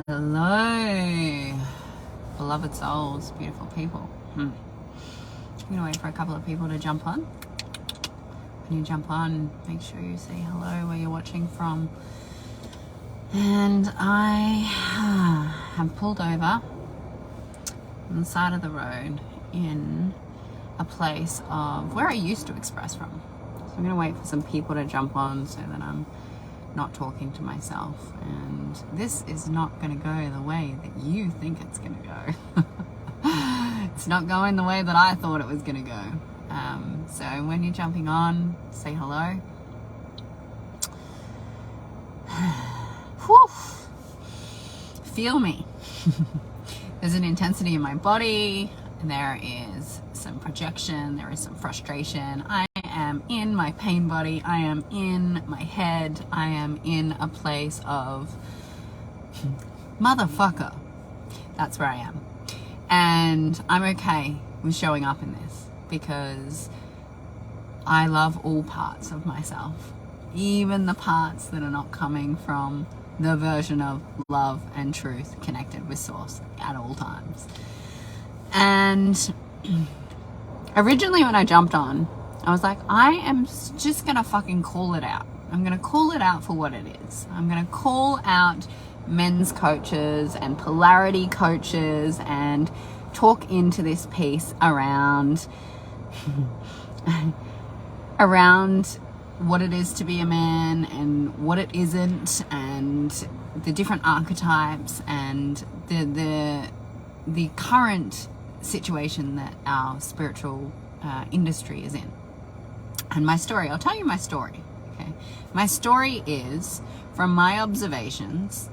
Hello, beloved souls, beautiful people. I'm gonna wait for a couple of people to jump on. When you jump on, make sure you say hello where you're watching from. And I have pulled over on the side of the road in a place of where I used to express from. So I'm gonna wait for some people to jump on so that I'm not talking to myself, and this is not going to go the way that you think it's going to go. It's not going the way that I thought it was going to go. So when you're jumping on, say hello. Whew. Feel me. There's an intensity in my body, and there is some projection, there is some frustration. I am in my pain body, I am in my head, I am in a place of motherfucker. That's where I am. And I'm okay with showing up in this because I love all parts of myself, even the parts that are not coming from the version of love and truth connected with source at all times. And originally when I jumped on, I was like, I am just gonna fucking call it out. I'm gonna call it out for what it is. I'm gonna call out men's coaches and polarity coaches and talk into this piece around what it is to be a man and what it isn't, and the different archetypes and the current situation that our spiritual industry is in. And my story, I'll tell you my story, okay? My story is from my observations,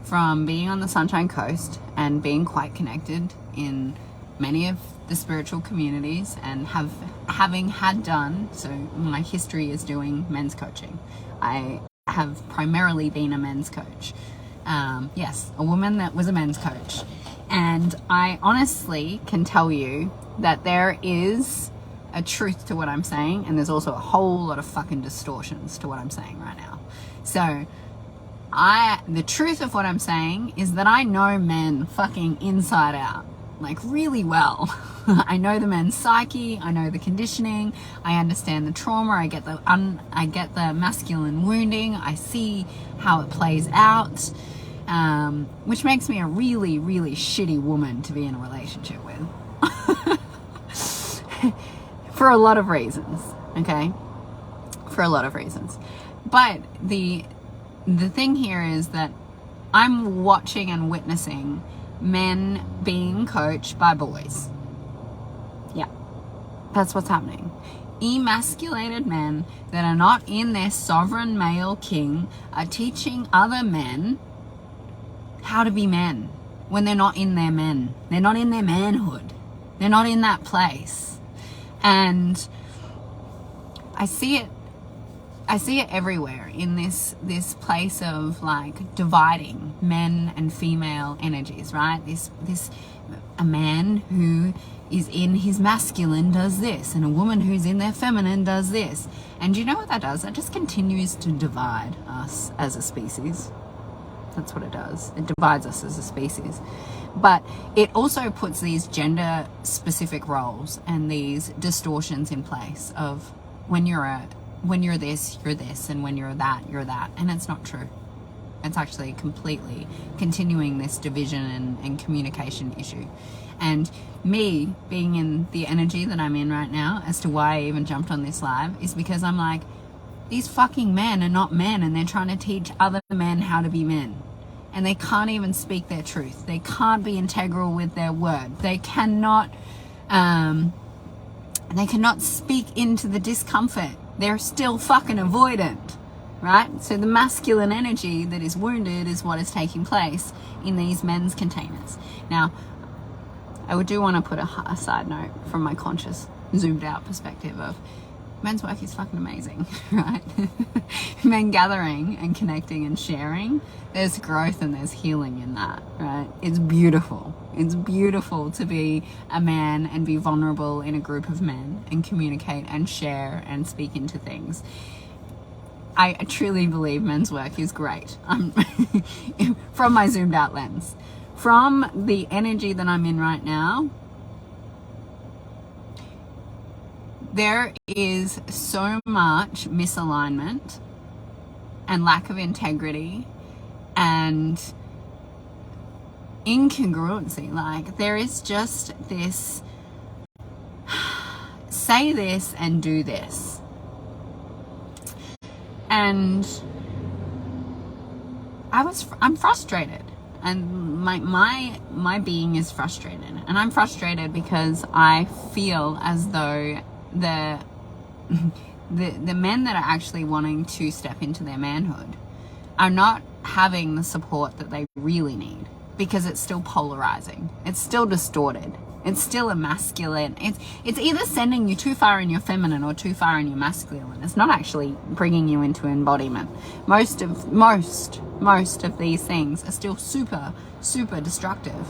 from being on the Sunshine Coast and being quite connected in many of the spiritual communities, and having had done, so my history is doing men's coaching. I have primarily been a men's coach. Yes, a woman that was a men's coach. And I honestly can tell you that there is a truth to what I'm saying, and there's also a whole lot of fucking distortions to what I'm saying right now. So the truth of what I'm saying is that I know men fucking inside out, like really well. I know the men's psyche, I know the conditioning, I understand the trauma, I get the masculine wounding, I see how it plays out, which makes me a really, really shitty woman to be in a relationship with. For a lot of reasons, okay? For a lot of reasons. But the thing here is that I'm watching and witnessing men being coached by boys. Yeah, that's what's happening. Emasculated men that are not in their sovereign male king are teaching other men how to be men when they're not in their men. They're not in their manhood. They're not in that place. And I see it everywhere in this place of like dividing men and female energies, right? A man who is in his masculine does this, and a woman who's in their feminine does this. And you know what that does? That just continues to divide us as a species. That's what it does. It divides us as a species. But it also puts these gender specific roles and these distortions in place of when you're this, you're this, and when you're that, you're that. And it's not true. It's actually completely continuing this division and communication issue. And me being in the energy that I'm in right now, as to why I even jumped on this live, is because I'm like, these fucking men are not men, and they're trying to teach other men how to be men. And they can't even speak their truth. They can't be integral with their word. They cannot speak into the discomfort. They're still fucking avoidant, right? So the masculine energy that is wounded is what is taking place in these men's containers. Now, I do want to put a side note from my conscious, zoomed out perspective of men's work is fucking amazing, right? Men gathering and connecting and sharing, there's growth and there's healing in that, right? It's beautiful. It's beautiful to be a man and be vulnerable in a group of men and communicate and share and speak into things. I truly believe men's work is great. From my zoomed out lens. From the energy that I'm in right now, there is so much misalignment and lack of integrity and incongruency. Like, there is just this say this and do this. And I'm frustrated, and my being is frustrated, and I'm frustrated because I feel as though the men that are actually wanting to step into their manhood are not having the support that they really need, because it's still polarizing, it's still distorted, it's still a masculine. It's either sending you too far in your feminine or too far in your masculine. It's not actually bringing you into embodiment. Most of these things are still super destructive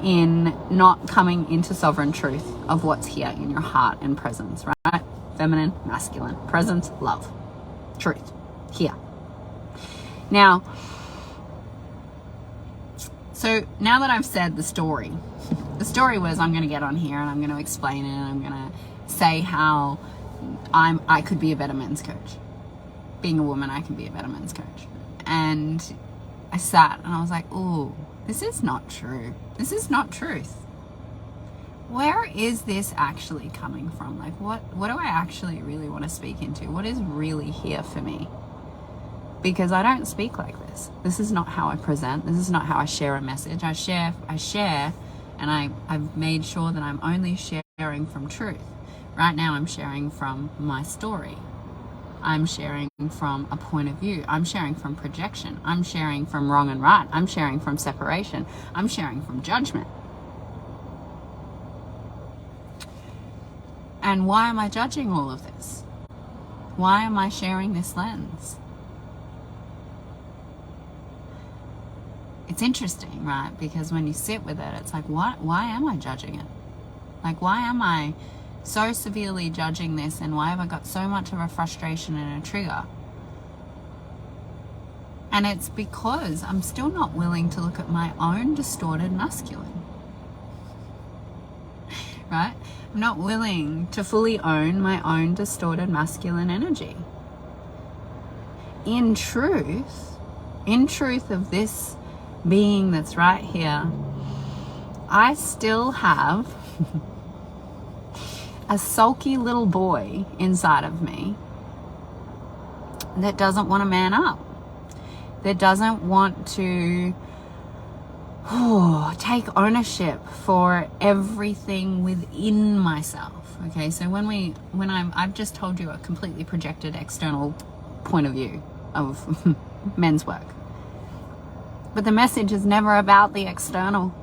in not coming into sovereign truth of what's here in your heart and presence, right? Feminine, masculine, presence, love, truth, here. Now, so now that I've said the story was, I'm going to get on here and I'm going to explain it, and I'm going to say how I could be a better men's coach. Being a woman, I can be a better men's coach. And I sat and I was like, oh, this is not true. This is not truth. Where is this actually coming from? Like, what do I actually really want to speak into? What is really here for me? Because I don't speak like this. This is not how I present. This is not how I share a message. I share, and I've made sure that I'm only sharing from truth. Right now I'm sharing from my story. I'm sharing from a point of view. I'm sharing from projection. I'm sharing from wrong and right. I'm sharing from separation. I'm sharing from judgment. And why am I judging all of this? Why am I sharing this lens? It's interesting, right? Because when you sit with it, it's like, why am I judging it? Like, why am I so severely judging this, and why have I got so much of a frustration and a trigger? And it's because I'm still not willing to look at my own distorted masculine, right? I'm not willing to fully own my own distorted masculine energy. In truth of this being that's right here, I still have a sulky little boy inside of me that doesn't want to man up, that doesn't want to take ownership for everything within myself. Okay, so I've just told you a completely projected external point of view of men's work. But the message is never about the external.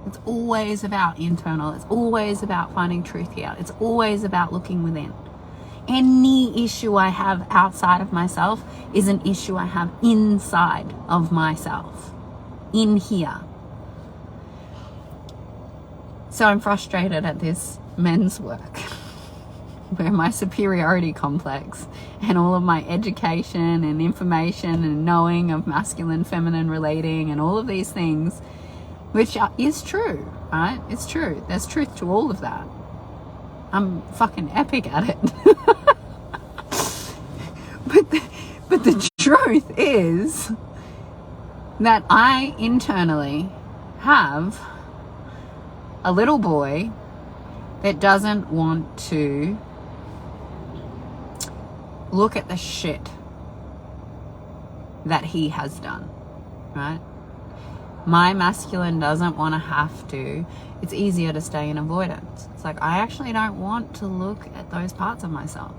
It's always about internal. It's always about finding truth here. It's always about looking within. Any issue I have outside of myself is an issue I have inside of myself, in here. So I'm frustrated at this men's work where my superiority complex and all of my education and information and knowing of masculine, feminine relating and all of these things, which is true, right? It's true. There's truth to all of that. I'm fucking epic at it. But the truth is that I internally have a little boy that doesn't want to look at the shit that he has done, right? My masculine doesn't want to have to. It's easier to stay in avoidance. It's like, I actually don't want to look at those parts of myself.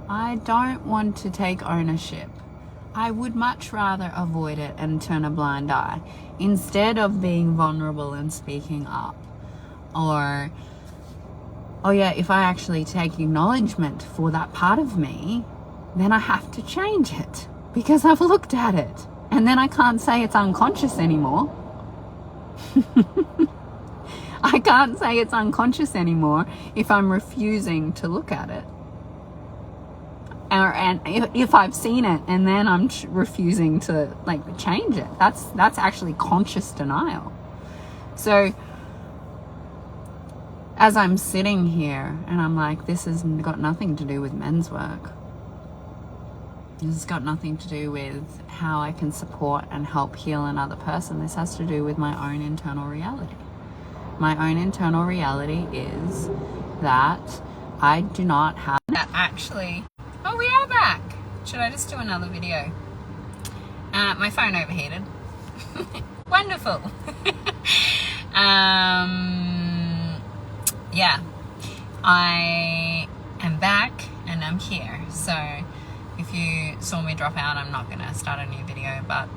I don't want to take ownership. I would much rather avoid it and turn a blind eye instead of being vulnerable and speaking up. Or, oh yeah, if I actually take acknowledgement for that part of me, then I have to change it because I've looked at it. And then I can't say it's unconscious anymore. I can't say it's unconscious anymore if I'm refusing to look at it. and if I've seen it and then I'm refusing to like change it, that's actually conscious denial. So as I'm sitting here and I'm like, this has got nothing to do with men's work. This has got nothing to do with how I can support and help heal another person. This has to do with my own internal reality. My own internal reality is that I do not have... Actually, oh, we are back. Should I just do another video? My phone overheated. Wonderful. Yeah, I am back and I'm here. So if you saw me drop out, I'm not going to start a new video, but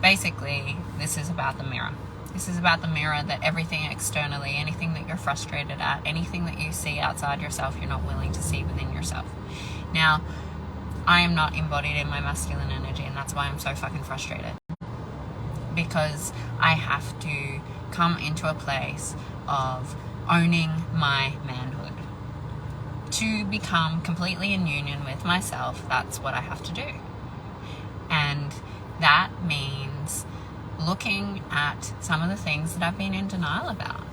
basically this is about the mirror. This is about the mirror, that everything externally, anything that you're frustrated at, anything that you see outside yourself, you're not willing to see within yourself. Now, I am not embodied in my masculine energy, and that's why I'm so fucking frustrated. Because I have to come into a place of owning my manhood. To become completely in union with myself, that's what I have to do. And that means looking at some of the things that I've been in denial about.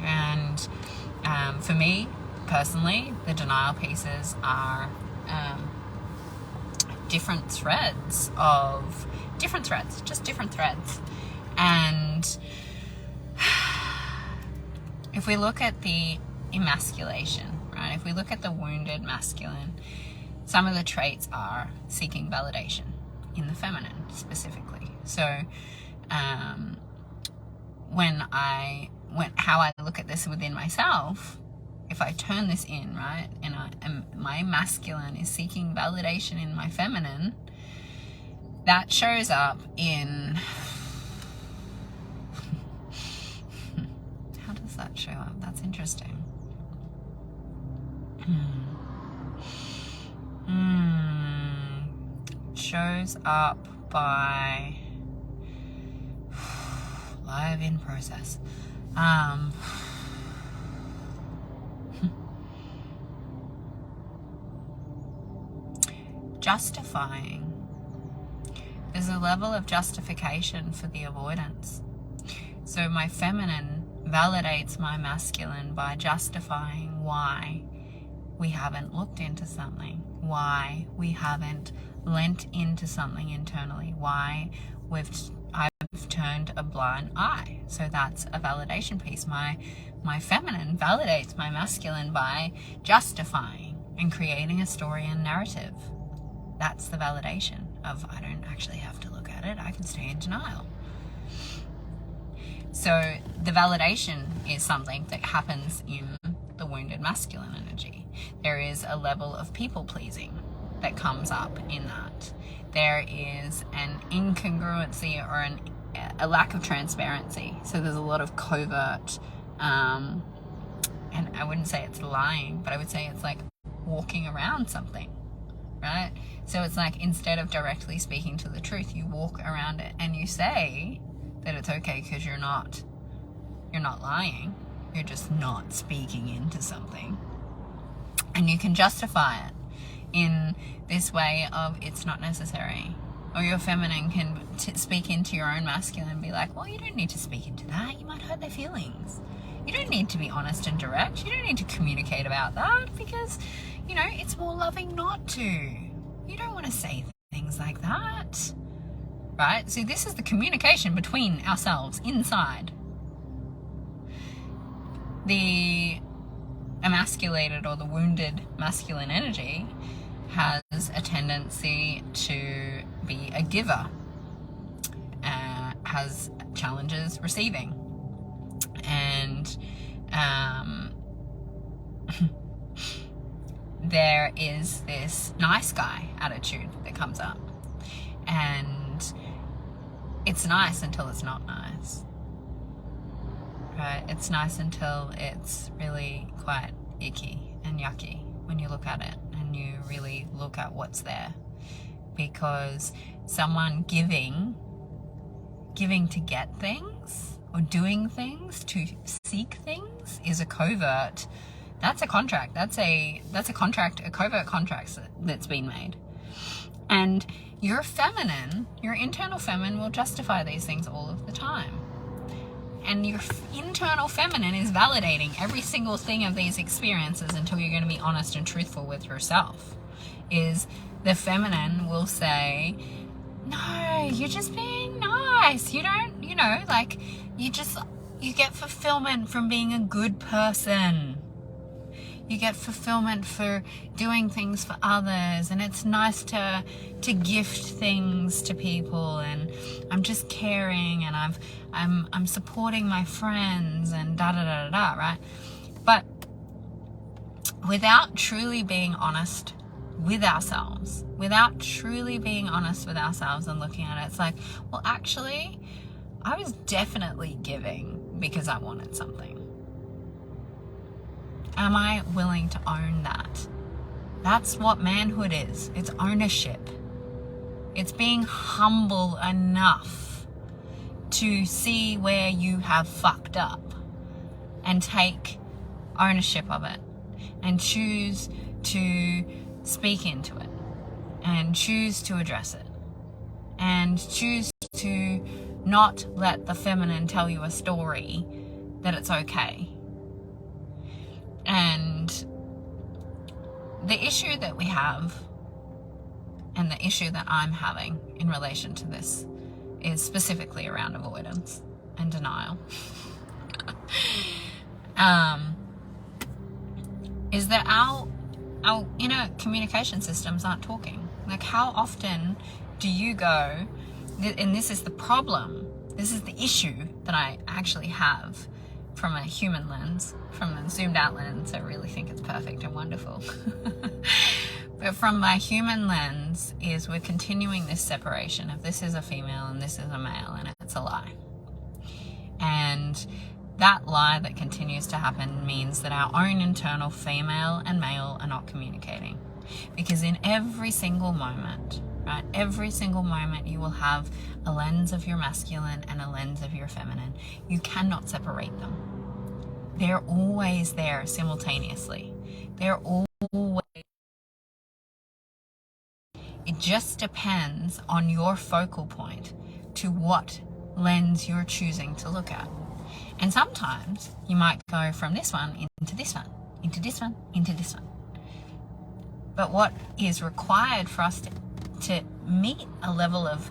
And for me, personally, the denial pieces are different threads. And if we look at the emasculation, right? If we look at the wounded masculine, some of the traits are seeking validation in the feminine specifically. So how I look at this within myself, if I turn this in, right, and my masculine is seeking validation in my feminine, that shows up in... How does that show up? That's interesting. Shows up by live in process. Justifying. There's a level of justification for the avoidance. So my feminine validates my masculine by justifying why we haven't looked into something, why we haven't lent into something internally, why I've turned a blind eye. So that's a validation piece. My feminine validates my masculine by justifying and creating a story and narrative. That's the validation of, I don't actually have to look at it, I can stay in denial. So the validation is something that happens in the wounded masculine energy. There is a level of people pleasing that comes up in that. There is an incongruency or a lack of transparency. So there's a lot of covert, and I wouldn't say it's lying, but I would say it's like walking around something, right? So it's like, instead of directly speaking to the truth, you walk around it and you say that it's okay because you're not lying. You're just not speaking into something. And you can justify it in this way of, it's not necessary. Or your feminine can speak into your own masculine and be like, well, you don't need to speak into that. You might hurt their feelings. You don't need to be honest and direct. You don't need to communicate about that because, it's more loving not to. You don't want to say things like that. Right? So this is the communication between ourselves inside. The emasculated or the wounded masculine energy has a tendency to be a giver, has challenges receiving, and there is this nice guy attitude that comes up, and it's nice until it's not nice. Right? It's nice until it's really quite icky and yucky when you look at it and you really look at what's there. Because someone giving to get things or doing things to seek things is a covert That's a contract. That's a contract, a covert contract that's been made. And your feminine, your internal feminine will justify these things all of the time. And your internal feminine is validating every single thing of these experiences until you're going to be honest and truthful with yourself. Is the feminine will say, no, you're just being nice. You don't, you get fulfillment from being a good person. You get fulfillment for doing things for others, and it's nice to gift things to people, and I'm just caring, and I'm supporting my friends, and da da da da da, right? But without truly being honest with ourselves, and looking at it, it's like, well, actually, I was definitely giving because I wanted something. Am I willing to own that? That's what manhood is. It's ownership. It's being humble enough to see where you have fucked up and take ownership of it and choose to speak into it and choose to address it and choose to not let the feminine tell you a story that it's okay. And the issue that we have, and the issue that I'm having in relation to this, is specifically around avoidance and denial. Is that our inner communication systems aren't talking. Like, how often do you go, and this is the problem, this is the issue that I actually have from a human lens, from a zoomed out lens. I really think it's perfect and wonderful. But from my human lens is we're continuing this separation of this is a female and this is a male, and it's a lie. And that lie that continues to happen means that our own internal female and male are not communicating. Because in every single moment, right, every single moment you will have a lens of your masculine and a lens of your feminine. You cannot separate them. They're always there simultaneously. They're always. It just depends on your focal point to what lens you're choosing to look at. And sometimes you might go from this one into this one, into this one, into this one. But what is required for us to meet a level of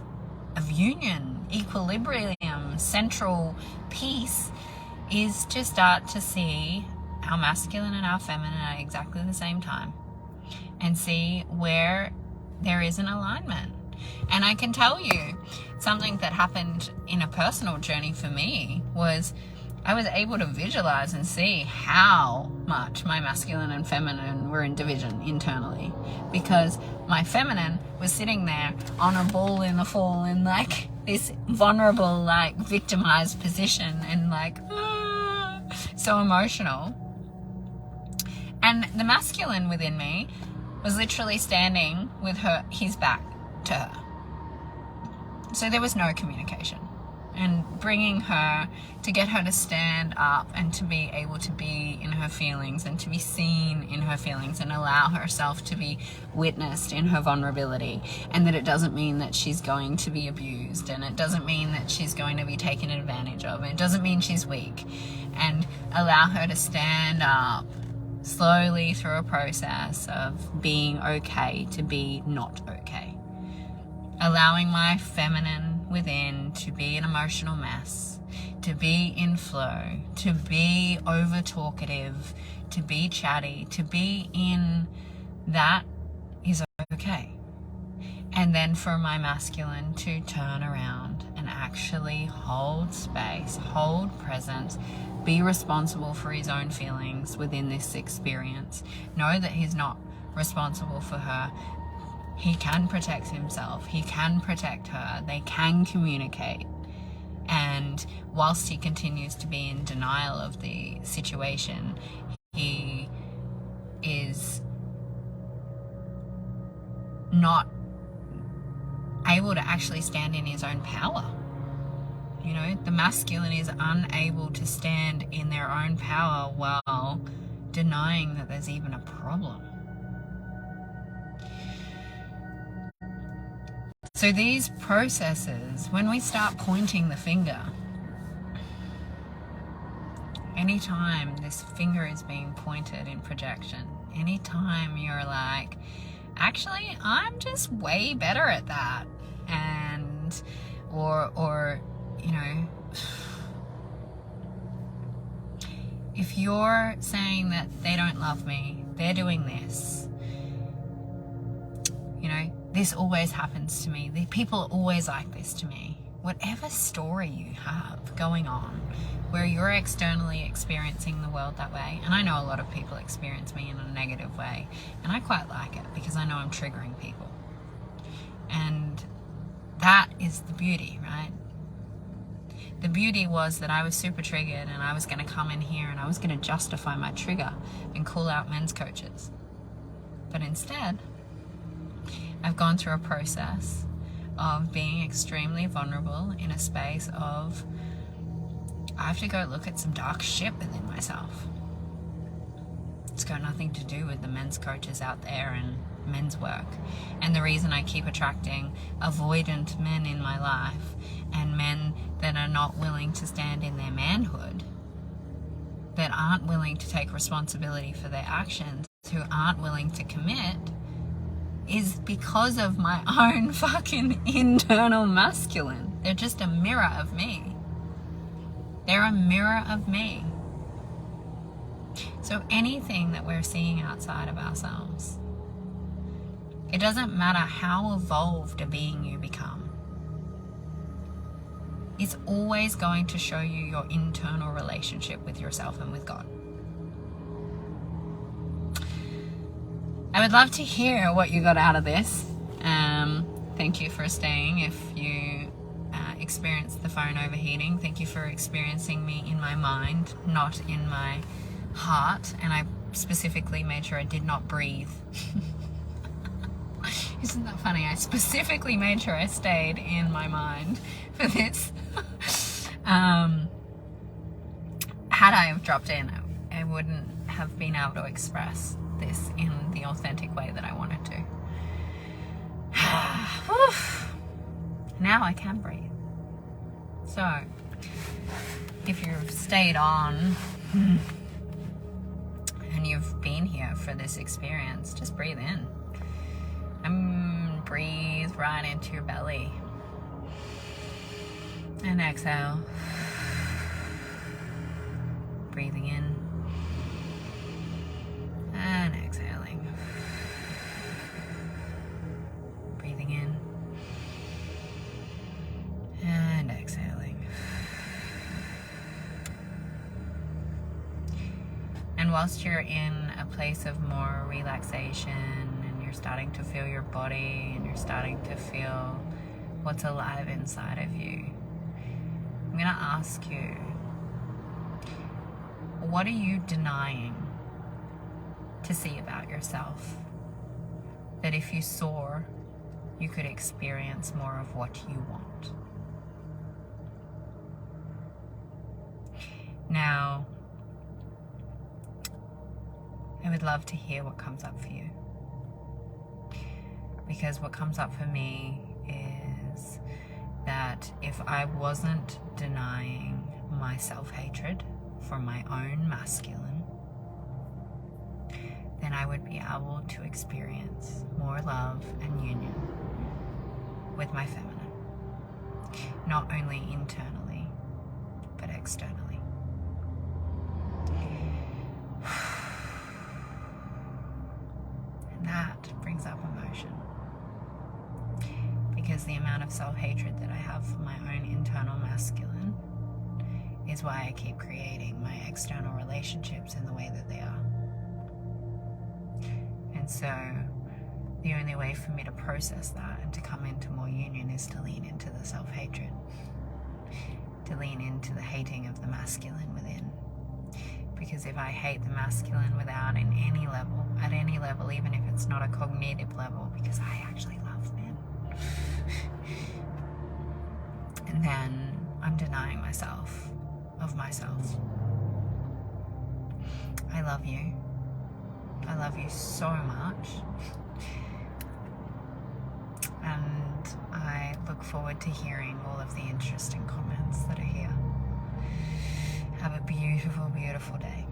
union, equilibrium, central peace, is to start to see our masculine and our feminine at exactly the same time and see where there is an alignment. And I can tell you something that happened in a personal journey for me was I was able to visualize and see how much my masculine and feminine were in division internally, because my feminine was sitting there on a ball in the fall in like this vulnerable, like victimized position and like so emotional. And the masculine within me was literally standing with his back to her. So there was no communication. And bringing her, to get her to stand up and to be able to be in her feelings and to be seen in her feelings and allow herself to be witnessed in her vulnerability, and that it doesn't mean that she's going to be abused, and it doesn't mean that she's going to be taken advantage of, and it doesn't mean she's weak, and allow her to stand up slowly through a process of being okay to be not okay. Allowing my feminine within to be an emotional mess, to be in flow, to be over talkative, to be chatty, to be in that is okay. And then for my masculine to turn around and actually hold space, hold presence, be responsible for his own feelings within this experience. Know that he's not responsible for her. He can protect himself. He can protect her. They can communicate. And whilst he continues to be in denial of the situation, he is not able to actually stand in his own power. The masculine is unable to stand in their own power while denying that there's even a problem. So these processes, when we start pointing the finger, anytime this finger is being pointed in projection, anytime you're like, actually, I'm just way better at that, and or you know, if you're saying that they don't love me, they're doing this, you know, this always happens to me, the people are always like this to me, whatever story you have going on where you're externally experiencing the world that way, and I know a lot of people experience me in a negative way, and I quite like it because I know I'm triggering people, and that is the beauty, right? The beauty was that I was super triggered, and I was going to come in here and I was going to justify my trigger and call out men's coaches. But instead, I've gone through a process of being extremely vulnerable in a space of, I have to go look at some dark shit within myself. It's got nothing to do with the men's coaches out there and men's work. And the reason I keep attracting avoidant men in my life, and men that are not willing to stand in their manhood, that aren't willing to take responsibility for their actions, who aren't willing to commit, is because of my own fucking internal masculine. They're just a mirror of me. They're a mirror of me. So anything that we're seeing outside of ourselves, it doesn't matter how evolved a being you become, it's always going to show you your internal relationship with yourself and with God. I would love to hear what you got out of this. Thank you for staying. If you experienced the phone overheating, thank you for experiencing me in my mind, not in my heart. And I specifically made sure I did not breathe. Isn't that funny? I specifically made sure I stayed in my mind for this. Had I have dropped in, I wouldn't have been able to express this in the authentic way that I wanted to. Now I can breathe. So, if you've stayed on and you've been here for this experience, just breathe in. And breathe right into your belly. And exhale. Breathing in. And exhaling. Breathing in. And exhaling. And whilst you're in a place of more relaxation, and you're starting to feel your body, and you're starting to feel what's alive inside of you, I'm going to ask you, what are you denying to see about yourself that if you saw, you could experience more of what you want? Now, I would love to hear what comes up for you, because what comes up for me is that if I wasn't denying my self-hatred for my own masculine, then I would be able to experience more love and union with my feminine, not only internally, but externally. And that brings up emotion, because the amount of self-hatred that I have for my own internal masculine is why I keep creating my external relationships in the way that they are. And so the only way for me to process that and to come into more union is to lean into the self-hatred, to lean into the hating of the masculine within. Because if I hate the masculine without at any level, even if it's not a cognitive level, because I actually love men, and then I'm denying myself of myself. I love you. I love you so much. And I look forward to hearing all of the interesting comments that are here. Have a beautiful, beautiful day.